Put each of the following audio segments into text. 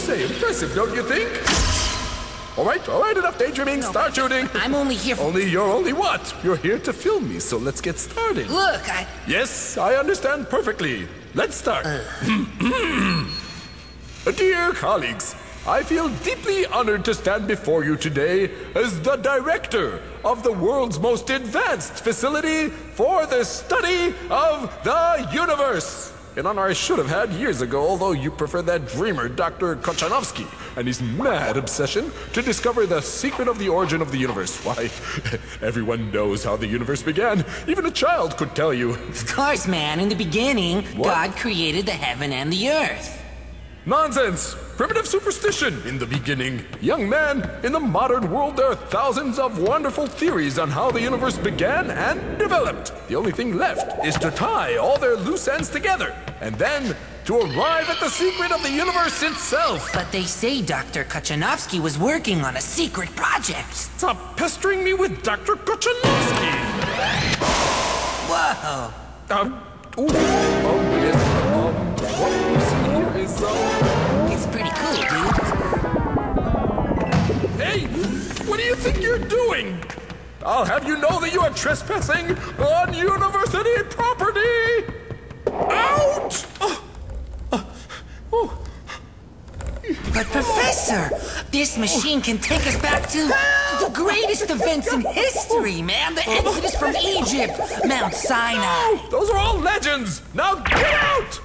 say, impressive, don't you think? All right, enough daydreaming. No, start shooting. I'm only here for... You're only what? You're here to film me, so let's get started. Look, Yes, I understand perfectly. Let's start. Dear colleagues, I feel deeply honored to stand before you today as the director of the world's most advanced facility for the study of the universe. An honor I should have had years ago, although you prefer that dreamer, Dr. Kochanovsky, and his mad obsession to discover the secret of the origin of the universe. Why, everyone knows how the universe began. Even a child could tell you. Of course, man. In the beginning, God created the heaven and the earth. Nonsense! Primitive superstition! In the beginning. Young man, in the modern world there are thousands of wonderful theories on how the universe began and developed. The only thing left is to tie all their loose ends together, and then to arrive at the secret of the universe itself. But they say Dr. Kochanovsky was working on a secret project. Stop pestering me with Dr. Kochanovsky! Whoa! Yes, what you see here is, It's pretty cool, dude. Hey! What do you think you're doing? I'll have you know that you are trespassing on university property! Out! But Professor, this machine can take us back to the greatest events in history, man. The Exodus from Egypt, Mount Sinai. No, those are all legends! Now get out!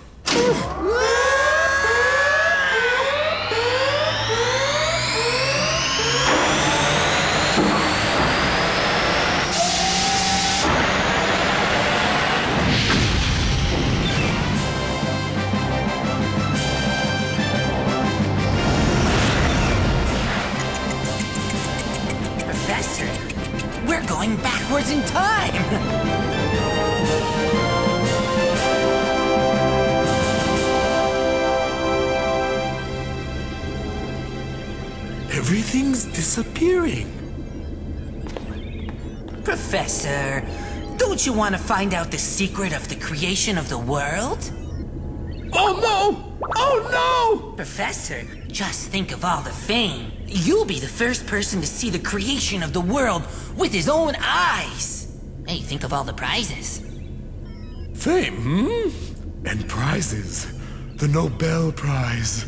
Professor, we're going backwards in time. Everything's disappearing. Professor, don't you want to find out the secret of the creation of the world? Oh no! Oh no! Professor, just think of all the fame. You'll be the first person to see the creation of the world with his own eyes. Hey, think of all the prizes. Fame, And prizes. The Nobel Prize.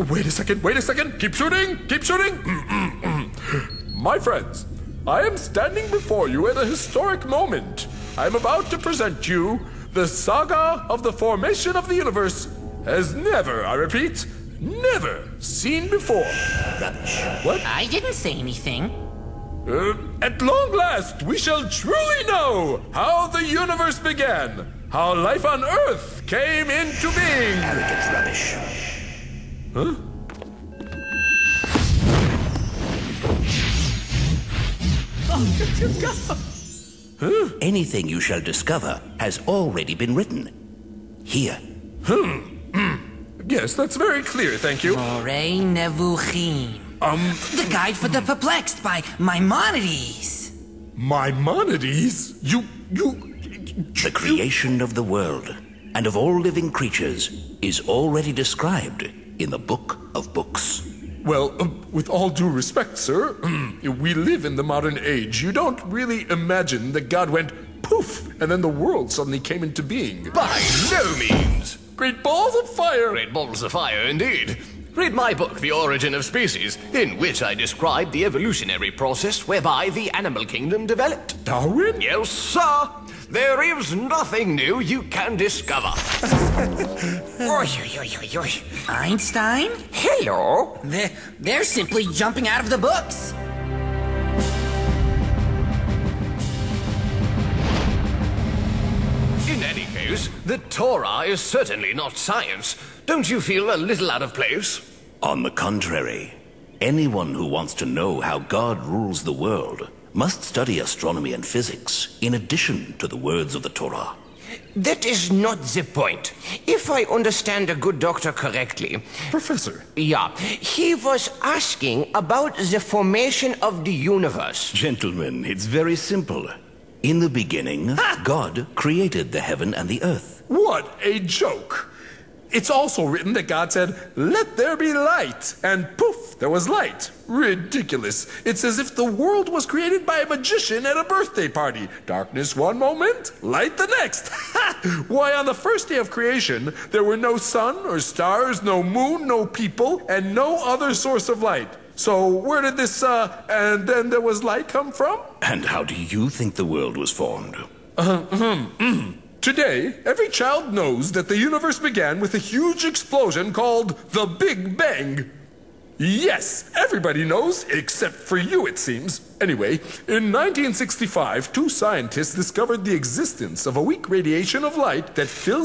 Wait a second. Keep shooting. My friends, I am standing before you at a historic moment. I am about to present you the saga of the formation of the universe as never, I repeat, never seen before. Rubbish. What? I didn't say anything. At long last, we shall truly know how the universe began, how life on Earth came into being. Arrogant rubbish. Huh? Anything you shall discover has already been written. Here. Yes, that's very clear, thank you. Moreh Nevuchim. The Guide for the Perplexed by Maimonides. Maimonides? The creation of the world and of all living creatures is already described in the Book of Books. Well, with all due respect, sir, we live in the modern age. You don't really imagine that God went poof, and then the world suddenly came into being. By no means. Great balls of fire! Great balls of fire, indeed. Read my book, The Origin of Species, in which I describe the evolutionary process whereby the animal kingdom developed. Darwin? Yes, sir. There is nothing new you can discover. Einstein? Hello? They're simply jumping out of the books. In any case, the Torah is certainly not science. Don't you feel a little out of place? On the contrary, anyone who wants to know how God rules the world must study astronomy and physics in addition to the words of the Torah. That is not the point. If I understand the good doctor correctly... Professor. Yeah, he was asking about the formation of the universe. Gentlemen, it's very simple. In the beginning, God created the heaven and the earth. What a joke! It's also written that God said, "Let there be light," and poof, there was light. Ridiculous. It's as if the world was created by a magician at a birthday party. Darkness one moment, light the next. Why, on the first day of creation, there were no sun or stars, no moon, no people, and no other source of light. So where did this, and then there was light come from? And how do you think the world was formed? Today, every child knows that the universe began with a huge explosion called the Big Bang. Yes, everybody knows, except for you, it seems. Anyway, in 1965, two scientists discovered the existence of a weak radiation of light that fills